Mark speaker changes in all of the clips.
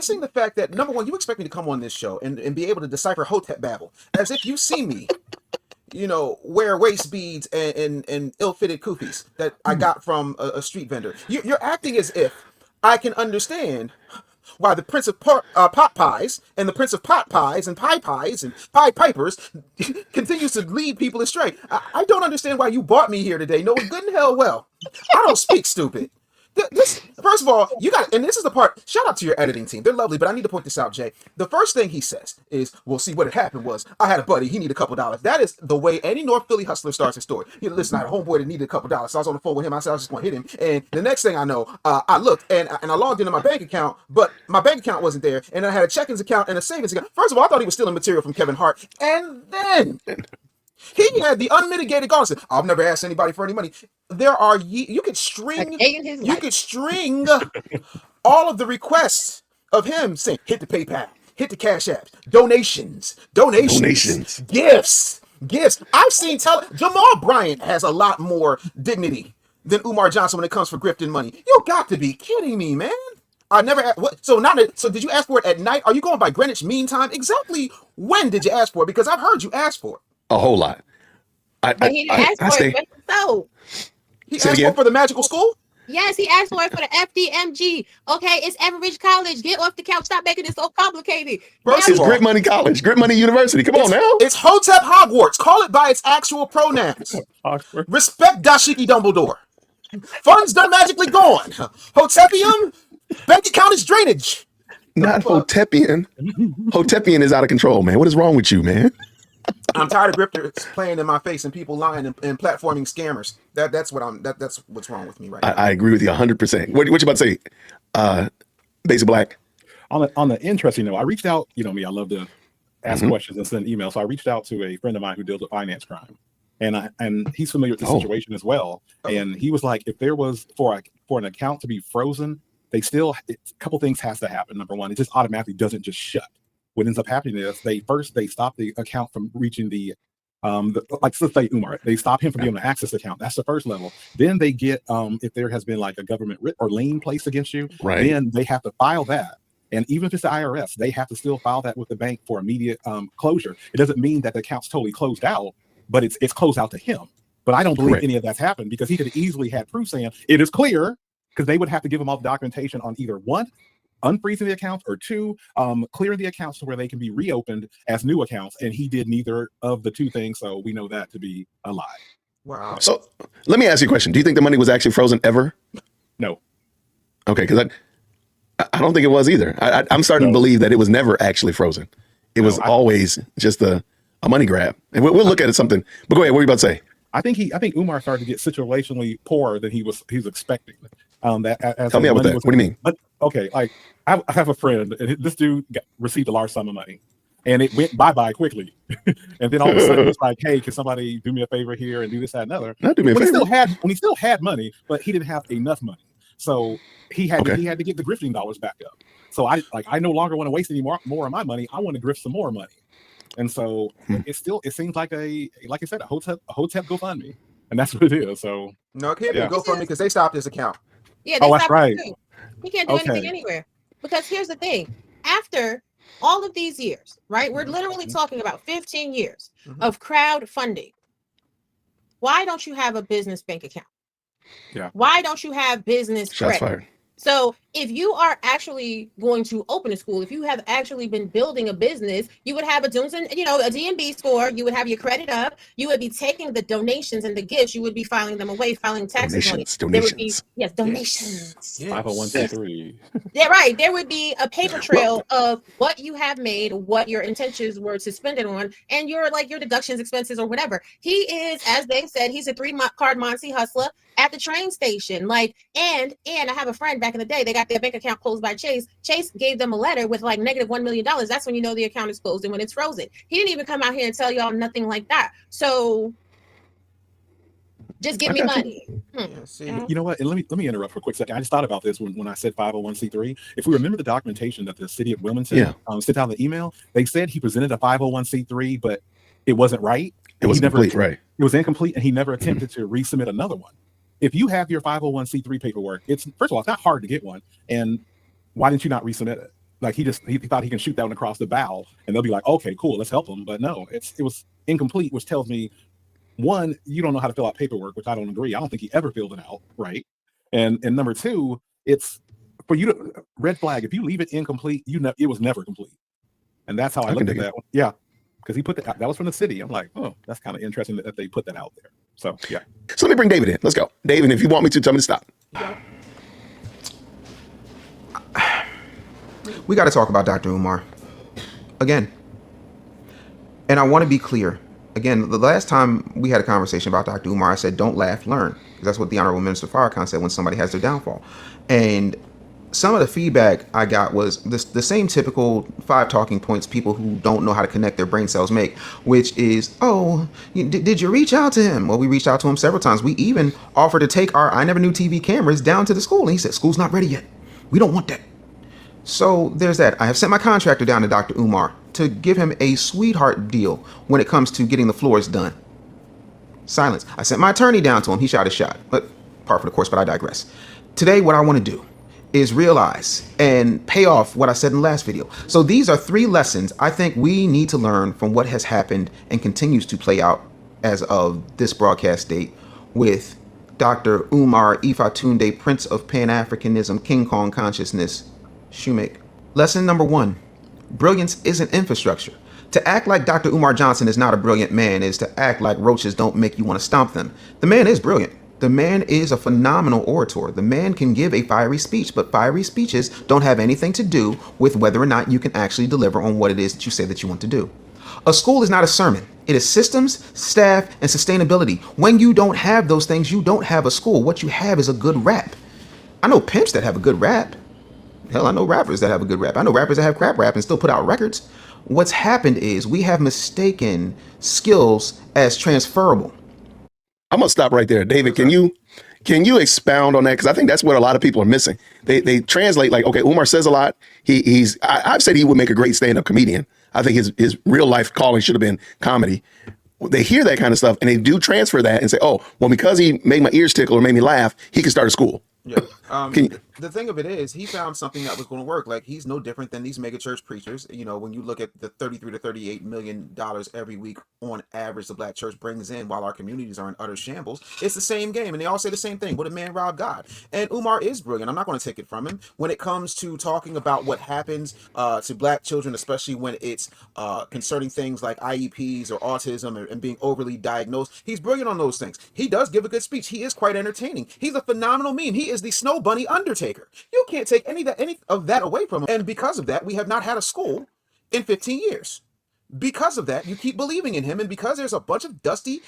Speaker 1: missing the fact that, number one, you expect me to come on this show and be able to decipher HOTEP babble as if you see me, wear waist beads and ill-fitted koofies that I got from a street vendor. You're acting as if I can understand why the Prince of Pot Pies and the Prince of Pot Pies and Pie Pies and Pie Pipers continues to lead people astray. I don't understand why you brought me here today, knowing good and hell well I don't speak stupid. This, first of all, you got, and this is the part, shout out to your editing team. They're lovely, but I need to point this out, Jay. The first thing he says is, well, see, what had happened was, I had a buddy, he needed a couple dollars. That is the way any North Philly hustler starts a story. Listen, I had a homeboy that needed a couple dollars, so I was on the phone with him. I said I was just going to hit him. And the next thing I know, I looked, and I logged into my bank account, but my bank account wasn't there, and I had a checkings account and a savings account. First of all, I thought he was stealing material from Kevin Hart, and then he had the unmitigated gall. I've never asked anybody for any money. There are you could string all of the requests of him saying, hit the PayPal, hit the Cash Apps, donations, gifts. I've seen Jamal Bryant has a lot more dignity than Umar Johnson when it comes for grifting money. You got to be kidding me, man. I never asked, so did you ask for it at night? Are you going by Greenwich Mean Time? Exactly when did you ask for it? Because I've heard you ask for it.
Speaker 2: A whole lot.
Speaker 3: He asked for it.
Speaker 1: He asked for the magical school?
Speaker 3: Yes, he asked for it for the FDMG. Okay, it's Everidge College. Get off the couch. Stop making it so complicated.
Speaker 2: It's Grit Money College, Grit Money University. Come on now.
Speaker 1: It's HOTEP Hogwarts. Call it by its actual pronouns. Respect Dashiki Dumbledore. Funds done magically gone. Hotepium, bank account is drainage.
Speaker 2: Not Hotepian. Hotepian is out of control, man. What is wrong with you, man?
Speaker 1: I'm tired of grifters playing in my face and people lying and platforming scammers. That's what's wrong with me right now.
Speaker 2: I agree with you 100%. What you about to say, Basic Black?
Speaker 4: On the interesting note, I reached out. You know me, I love to ask questions and send emails. So I reached out to a friend of mine who deals with finance crime, and he's familiar with the situation as well. And he was like, if there was for an account to be frozen, a couple things has to happen. Number one, it just automatically doesn't just shut. What ends up happening is they stop the account from reaching like let's say Umar, they stop him from being able to access the account. That's the first level. Then they get if there has been like a government writ or lien placed against you, then they have to file that. And even if it's the IRS, they have to still file that with the bank for immediate closure. It doesn't mean that the account's totally closed out, but it's closed out to him. But I don't believe any of that's happened because he could have easily had proof saying it is clear, because they would have to give him all the documentation on either one, unfreezing the accounts, or two, clearing the accounts to where they can be reopened as new accounts. And he did neither of the two things. So we know that to be a lie.
Speaker 1: Wow.
Speaker 2: So let me ask you a question. Do you think the money was actually frozen ever?
Speaker 4: No.
Speaker 2: Okay. Because I don't think it was either. I'm starting to believe that it was never actually frozen. It was always just a money grab. And we'll look at it something. But go ahead. What were you about to say?
Speaker 4: I think Umar started to get situationally poorer than he was expecting.
Speaker 2: Tell me about that. What do you mean?
Speaker 4: But, okay, like I have a friend, and this dude received a large sum of money, and it went bye quickly. And then all of a sudden, it's like, hey, can somebody do me a favor here and do this, that, and another?
Speaker 2: Not do me a favor.
Speaker 4: When he still had money, but he didn't have enough money, so he had to get the grifting dollars back up. So I no longer want to waste any more of my money. I want to grift some more money. And so it seems like like I said, a HOTEP GoFundMe, and that's what it is. So
Speaker 1: no, it can't be a GoFundMe because they stopped his account.
Speaker 3: Yeah, they
Speaker 4: that's right.
Speaker 3: He can't do anything anywhere because here's the thing: after all of these years, right? We're literally talking about 15 years of crowdfunding. Why don't you have a business bank account?
Speaker 4: Yeah.
Speaker 3: Why don't you have business
Speaker 2: Shots
Speaker 3: credit?
Speaker 2: fired.
Speaker 3: So if you are actually going to open a school, if you have actually been building a business, you would have a DNB score, you would have your credit up, you would be taking the donations and the gifts, you would be filing them away, filing taxes on it.
Speaker 2: Donations.
Speaker 3: Donations.
Speaker 4: Yes. 501c3.
Speaker 3: Yeah, right. There would be a paper trail of what you have made, what your intentions were to spend it on, and your deductions, expenses, or whatever. He is, as they said, he's a 3-card Monty hustler at the train station. And I have a friend back in the day, they got their bank account closed by Chase. Chase gave them a letter with like negative $1 million. That's when you know the account is closed and when it's frozen. He didn't even come out here and tell y'all nothing like that. So just give me money.
Speaker 4: You know what? And let me interrupt for a quick second. I just thought about this when I said 501c3. If we remember the documentation that the city of Wilmington sent out in the email, they said he presented a 501c3, but it wasn't right.
Speaker 2: It was incomplete, right?
Speaker 4: It was incomplete, and he never attempted to resubmit another one. If you have your 501c3 paperwork, first of all, it's not hard to get one. And why didn't you not resubmit it? like he thought he can shoot that one across the bow, and they'll be like, okay, cool, let's help him. But no, it was incomplete, which tells me, one, you don't know how to fill out paperwork, which I don't agree. I don't think he ever filled it out, right? And number two, it's for you to red flag. If you leave it incomplete, it was never complete. And that's how I looked at that one. Yeah, because he put that was from the city. I'm like, oh, that's kind of interesting that they put that out there. So yeah.
Speaker 2: So let me bring David in. Let's go, David. If you want me to, tell me to stop.
Speaker 1: We got to talk about Dr. Umar again. And I want to be clear. Again, the last time we had a conversation about Dr. Umar, I said, don't laugh, learn. Because that's what the Honorable Minister Farrakhan said when somebody has their downfall. And some of the feedback I got was the same typical 5 talking points people who don't know how to connect their brain cells make, which is, oh, did you reach out to him? Well, we reached out to him several times. We even offered to take our I Never Knew TV cameras down to the school. And he said, school's not ready yet. We don't want that. So there's that. I have sent my contractor down to Dr. Umar to give him a sweetheart deal when it comes to getting the floors done. Silence. I sent my attorney down to him. He shot his shot. But par for the course, but I digress. Today, what I want to do is realize and pay off what I said in the last video. So these are 3 lessons I think we need to learn from what has happened and continues to play out as of this broadcast date with Dr. Umar Ifatunde, Prince of Pan-Africanism, King Kong Consciousness, Shoemake. Lesson number 1, brilliance isn't infrastructure. To act like Dr. Umar Johnson is not a brilliant man is to act like roaches don't make you want to stomp them. The man is brilliant. The man is a phenomenal orator. The man can give a fiery speech, but fiery speeches don't have anything to do with whether or not you can actually deliver on what it is that you say that you want to do. A school is not a sermon. It is systems, staff, and sustainability. When you don't have those things, you don't have a school. What you have is a good rap. I know pimps that have a good rap. Hell, I know rappers that have a good rap. I know rappers that have crap rap and still put out records. What's happened is we have mistaken skills as transferable.
Speaker 2: I'm gonna stop right there, David. Can you expound on that? Because I think that's what a lot of people are missing. They translate like, okay, Umar says a lot. I've said he would make a great stand-up comedian. I think his real life calling should have been comedy. They hear that kind of stuff and they do transfer that and say, oh, well, because he made my ears tickle or made me laugh, he can start a school.
Speaker 1: Yeah. The thing of it is, he found something that was going to work. Like, he's no different than these mega church preachers. You know, when you look at the $33 to $38 million every week on average the black church brings in while our communities are in utter shambles, it's the same game. And they all say the same thing. Would a man rob God? And Umar is brilliant. I'm not going to take it from him. When it comes to talking about what happens to black children, especially when it's concerning things like IEPs or autism and being overly diagnosed, he's brilliant on those things. He does give a good speech. He is quite entertaining. He's a phenomenal meme. He is the Snow Bunny Undertaker. You can't take any of that away from him. And because of that, we have not had a school in 15 years. Because of that, you keep believing in him. And because there's a bunch of dusty,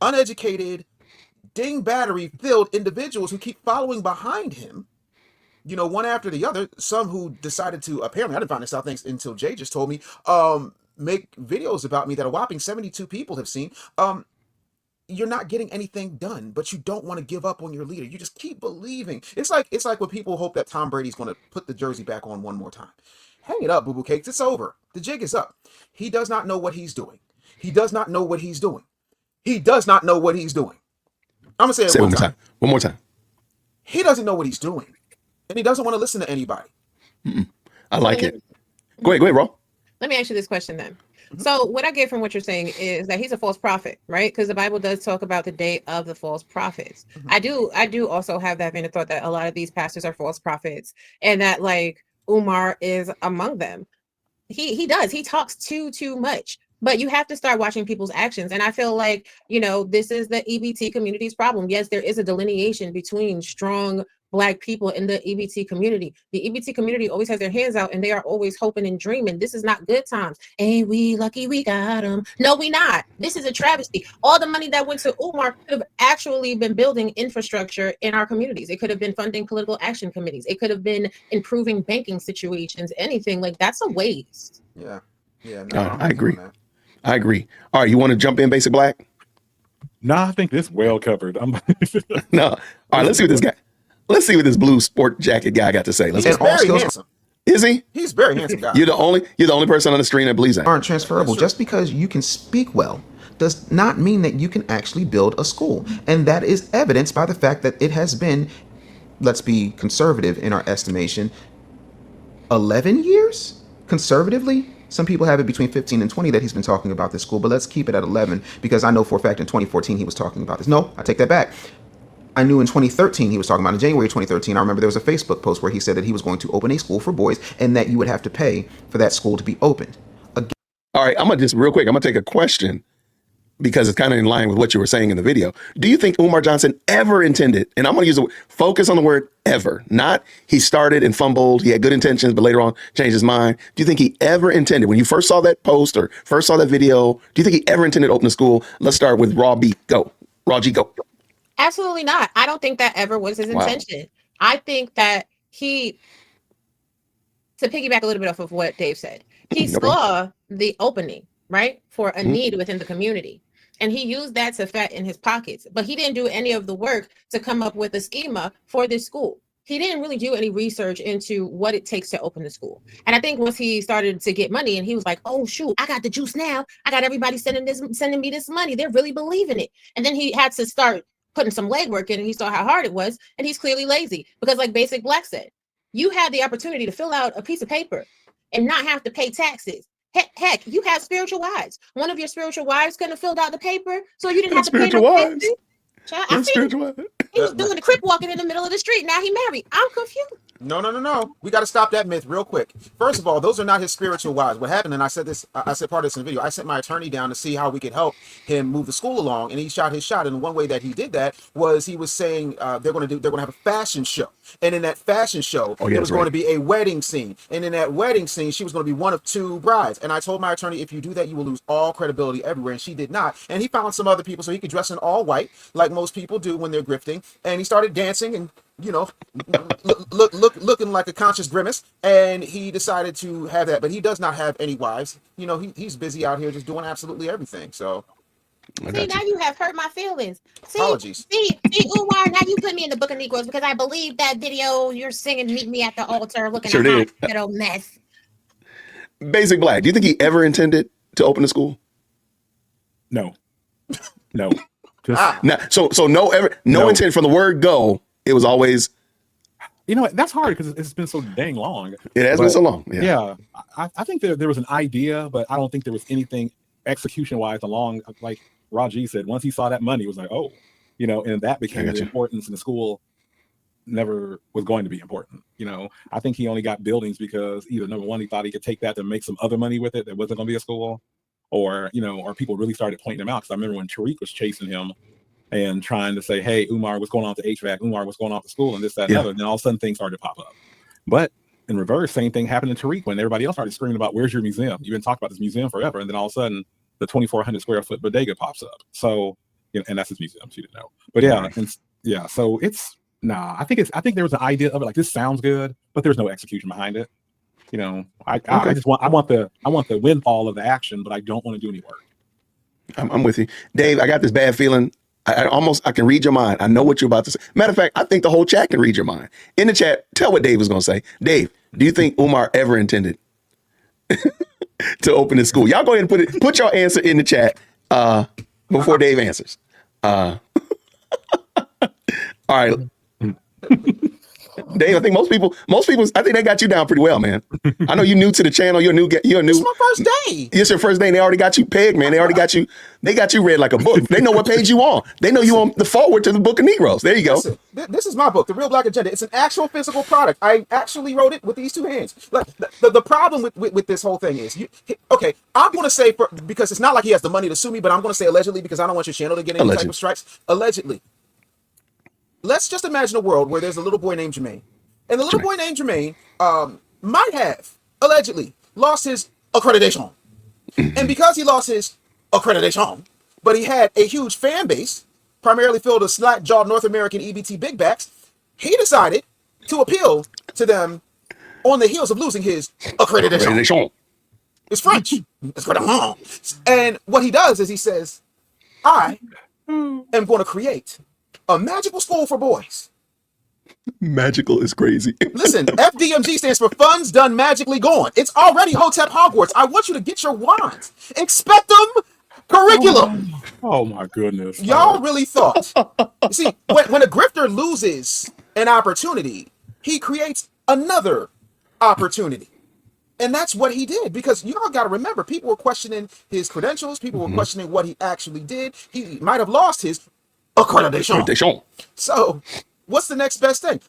Speaker 1: uneducated, ding battery filled individuals who keep following behind him, you know, one after the other, some who decided to, apparently, I didn't find this out thanks until Jay just told me, make videos about me that a whopping 72 people have seen. You're not getting anything done, but you don't want to give up on your leader. You just keep believing. It's like when people hope that Tom Brady's going to put the jersey back on one more time. Hang it up, boo-boo cakes. It's over. The jig is up. He does not know what he's doing. He does not know what he's doing. He does not know what he's doing. I'm going to say it one more time.
Speaker 2: One more time.
Speaker 1: He doesn't know what he's doing. And he doesn't want to listen to anybody.
Speaker 2: I like it. Go ahead, Ro.
Speaker 3: Let me ask you this question then. So what I get from what you're saying is that he's a false prophet, right? Because the Bible does talk about the day of the false prophets. I do also have that vein of thought that a lot of these pastors are false prophets, and that like Umar is among them. He talks too much. But you have to start watching people's actions. And I feel like, you know, this is the EBT community's problem. Yes, there is a delineation between strong Black people in the EBT community. The EBT community always has their hands out and they are always hoping and dreaming. This is not good times. Ain't we lucky we got them? No, we not. This is a travesty. All the money that went to Umar could have actually been building infrastructure in our communities. It could have been funding political action committees. It could have been improving banking situations, anything. Like, that's a waste.
Speaker 1: Yeah.
Speaker 2: No, I agree. I agree. All right, you want to jump in, Basic Black?
Speaker 4: No, I think this well covered.
Speaker 2: No. All right, let's see what this guy. Let's see what this blue sport jacket guy got to say.
Speaker 1: He's very handsome.
Speaker 2: Is he?
Speaker 1: He's very handsome guy.
Speaker 2: You're the only person on the screen that believes that.
Speaker 1: Aren't transferable. Just because you can speak well does not mean that you can actually build a school. And that is evidenced by the fact that it has been, let's be conservative in our estimation, 11 years conservatively. Some people have it between 15 and 20 that he's been talking about this school, but let's keep it at 11 because I know for a fact in 2014 he was talking about this. No, I take that back. I knew in 2013 he was talking about, in January 2013, I remember there was a Facebook post where he said that he was going to open a school for boys and that you would have to pay for that school to be opened.
Speaker 2: All right, I'm gonna just real quick, I'm gonna take a question because it's kind of in line with what you were saying in the video. Do you think Umar Johnson ever intended, and I'm gonna use focus on the word ever, not he started and fumbled, he had good intentions, but later on changed his mind. Do you think he ever intended, when you first saw that post or first saw that video, do you think he ever intended to open a school? Let's start with Raw G, go.
Speaker 3: Absolutely not. I don't think that ever was his intention. I think that to piggyback a little bit off of what Dave said, he saw the opening, right, for a need within the community. And he used that to fat in his pockets. But he didn't do any of the work to come up with a schema for this school. He didn't really do any research into what it takes to open the school. And I think once he started to get money and he was like, oh, shoot, I got the juice now. I got everybody sending me this money. They're really believing it. And then he had to start putting some legwork in, and he saw how hard it was. And he's clearly lazy because, like Basic Black said, you had the opportunity to fill out a piece of paper and not have to pay taxes. Heck, you have spiritual wives. One of your spiritual wives couldn't have filled out the paper, so you didn't have to pay no taxes. He was doing the crip walking in the middle of the street. Now he married. I'm confused.
Speaker 1: No. We got to stop that myth real quick. First of all, those are not his spiritual wives. What happened, and I said part of this in the video, I sent my attorney down to see how we could help him move the school along, and he shot his shot. And one way that he did that was he was saying they're going to have a fashion show. And in that fashion show, there was going to be a wedding scene. And in that wedding scene, she was going to be one of two brides. And I told my attorney, if you do that, you will lose all credibility everywhere. And she did not. And he found some other people so he could dress in all white, like most people do when they're grifting. And he started dancing and, looking like a conscious grimace, and he decided to have that. But he does not have any wives. He's busy out here just doing absolutely everything. So,
Speaker 3: see, now you have hurt my feelings.
Speaker 1: Apologies.
Speaker 3: See, Umar, now you put me in the Book of Negroes because I believe that video you're singing "Meet Me at the Altar," looking at my little mess.
Speaker 2: Basic Black, do you think he ever intended to open a school?
Speaker 4: No.
Speaker 2: So no intent from the word go. It was always,
Speaker 4: that's hard because it's been so dang long.
Speaker 2: It has been so long.
Speaker 4: Yeah. I think there was an idea, but I don't think there was anything execution wise along. Like Raji said, once he saw that money, it was like, and that became the importance, and the school never was going to be important. I think he only got buildings because either number one, he thought he could take that to make some other money with it that wasn't going to be a school, or people really started pointing him out. Because I remember when Tariq was chasing him and trying to say, hey, Umar, what's going on with the HVAC? Umar, what's going on with the school? And this, that, and other. And then all of a sudden things started to pop up. But in reverse, same thing happened to Tariq when everybody else started screaming about, where's your museum? You've been talking about this museum forever. And then all of a sudden the 2,400 square foot bodega pops up. So, and that's his museum, so you didn't know. But so it's, I think there was an idea of it, like, this sounds good, but there's no execution behind it. I want the windfall of the action, but I don't want to do any work.
Speaker 2: I'm with you. Dave, I got this bad feeling. I can read your mind. I know what you're about to say. Matter of fact, I think the whole chat can read your mind. In the chat, tell what Dave was going to say. Dave, do you think Umar ever intended to open his school? Y'all go ahead and put your answer in the chat before Dave answers. All right. Dave, I think most people, I think they got you down pretty well, man. I know you're new to the channel. You're new.
Speaker 1: It's my first day.
Speaker 2: It's your first day. And they already got you pegged, man. They got you read like a book. They know what page you on. They know you on the forward to the Book of Negroes. There you go.
Speaker 1: Listen, this is my book, The Real Black Agenda. It's an actual physical product. I actually wrote it with these two hands. Like the problem with this whole thing is, I'm going to say, because it's not like he has the money to sue me, but I'm going to say allegedly because I don't want your channel to get any type of strikes. Allegedly. Let's just imagine a world where there's a little boy named Jermaine. And the little boy named Jermaine might have, allegedly, lost his accreditation. And because he lost his accreditation, but he had a huge fan base, primarily filled with slack-jawed North American EBT big backs, he decided to appeal to them on the heels of losing his accreditation. It's French. And what he does is he says, I am going to create a magical school for boys.
Speaker 2: Magical is crazy.
Speaker 1: Listen, FDMG stands for Funds Done Magically Gone. It's already HOTEP Hogwarts. I want you to get your wands. Expectum curriculum.
Speaker 4: Oh my goodness.
Speaker 1: Y'all really thought. You see, when a grifter loses an opportunity, he creates another opportunity. And that's what he did, because y'all got to remember, people were questioning his credentials. People were questioning what he actually did. He might have lost his accreditation. So what's the next best thing?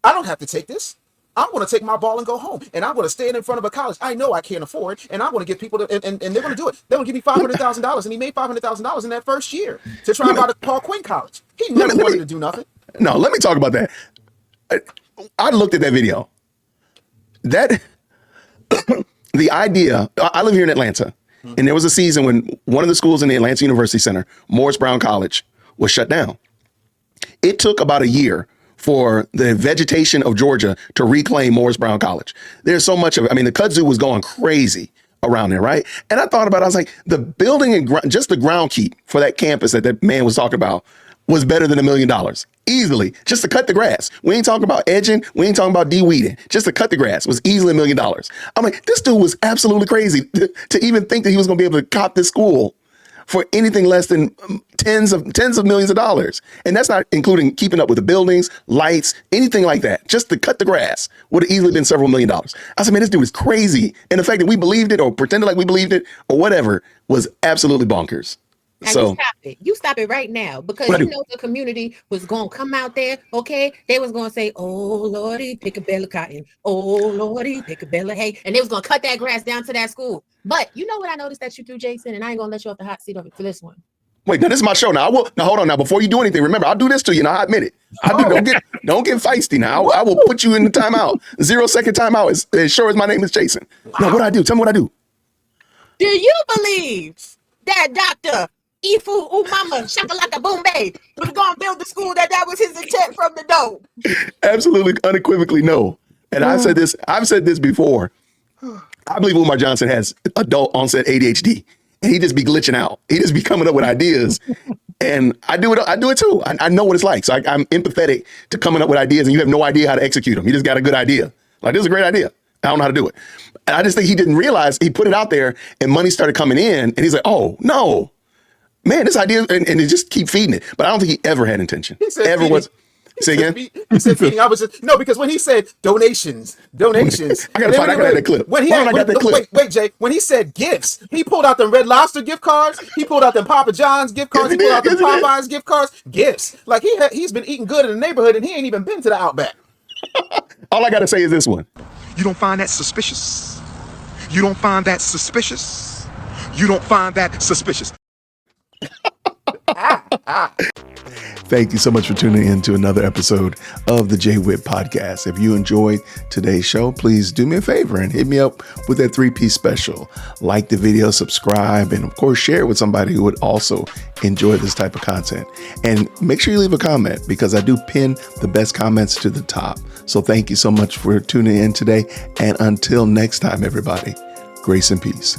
Speaker 1: I don't have to take this. I'm going to take my ball and go home, and I'm going to stand in front of a college I know I can't afford, and I'm going to give people and they're going to do it. They're going to give me $500,000, and he made $500,000 in that first year to try out at Paul Quinn College. He never wanted to do nothing.
Speaker 2: No, let me talk about that. I looked at that video. The idea, I live here in Atlanta, and there was a season when one of the schools in the Atlanta University Center, Morris Brown College, was shut down. It took about a year for the vegetation of Georgia to reclaim Morris Brown College. There's so much of it. I mean, the kudzu was going crazy around there, right? And I thought about it. I was like, the building and just the ground keep for that campus that man was talking about was better than $1 million. Easily, just to cut the grass. We ain't talking about edging. We ain't talking about de-weeding. Just to cut the grass was easily $1 million. I'm like, this dude was absolutely crazy to even think that he was going to be able to cop this school for anything less than tens of millions of dollars. And that's not including keeping up with the buildings, lights, anything like that. Just to cut the grass would have easily been several $1 million. I said, man, this dude is crazy. And the fact that we believed it or pretended like we believed it or whatever was absolutely bonkers.
Speaker 3: And
Speaker 2: So
Speaker 3: you stop it right now, because you know the community was gonna come out there. Okay, they was gonna say, "Oh Lordy, pick a bale of cotton. Oh Lordy, pick a bale of hay," and they was gonna cut that grass down to that school. But you know what I noticed that you do, Jason, and I ain't gonna let you off the hot seat of it for this one.
Speaker 2: wait, now this is my show. Now hold on. Now before you do anything, remember I'll do this to you. Now I admit it. Don't get feisty. Now I will put you in the timeout. 0-second timeout. As sure as my name is Jason. Now what I do? Tell me what I do.
Speaker 3: Do you believe that Dr. Ifu Umama Shakalaka Boombe was gonna build the school that was his intent from the dough?
Speaker 2: Absolutely, unequivocally no. And I've said this before. I believe Umar Johnson has adult onset ADHD, and he just be glitching out. He just be coming up with ideas, and I do it too. I know what it's like, so I'm empathetic to coming up with ideas, and you have no idea how to execute them. You just got a good idea. Like, this is a great idea. I don't know how to do it. And I just think he didn't realize he put it out there, and money started coming in, and he's like, oh no. Man, this idea, and they just keep feeding it. But I don't think he ever had intention. Ever was. Say again?
Speaker 1: He said feeding. I was just, no, because when he said donations.
Speaker 2: I gotta find that clip.
Speaker 1: Wait, Jay. When he said gifts, he pulled out them Red Lobster gift cards. He pulled out them Papa John's gift cards. He pulled out them Popeyes gift cards. Gifts. Like he's been eating good in the neighborhood, and he ain't even been to the Outback.
Speaker 2: All I gotta say is this one.
Speaker 5: You don't find that suspicious? You don't find that suspicious? You don't find that suspicious?
Speaker 2: Thank you so much for tuning in to another episode of the J-Whip Podcast. If you enjoyed today's show, please do me a favor and hit me up with that 3-piece special. Like the video, subscribe, and of course, share it with somebody who would also enjoy this type of content. And make sure you leave a comment, because I do pin the best comments to the top. So thank you so much for tuning in today. And until next time, everybody, grace and peace.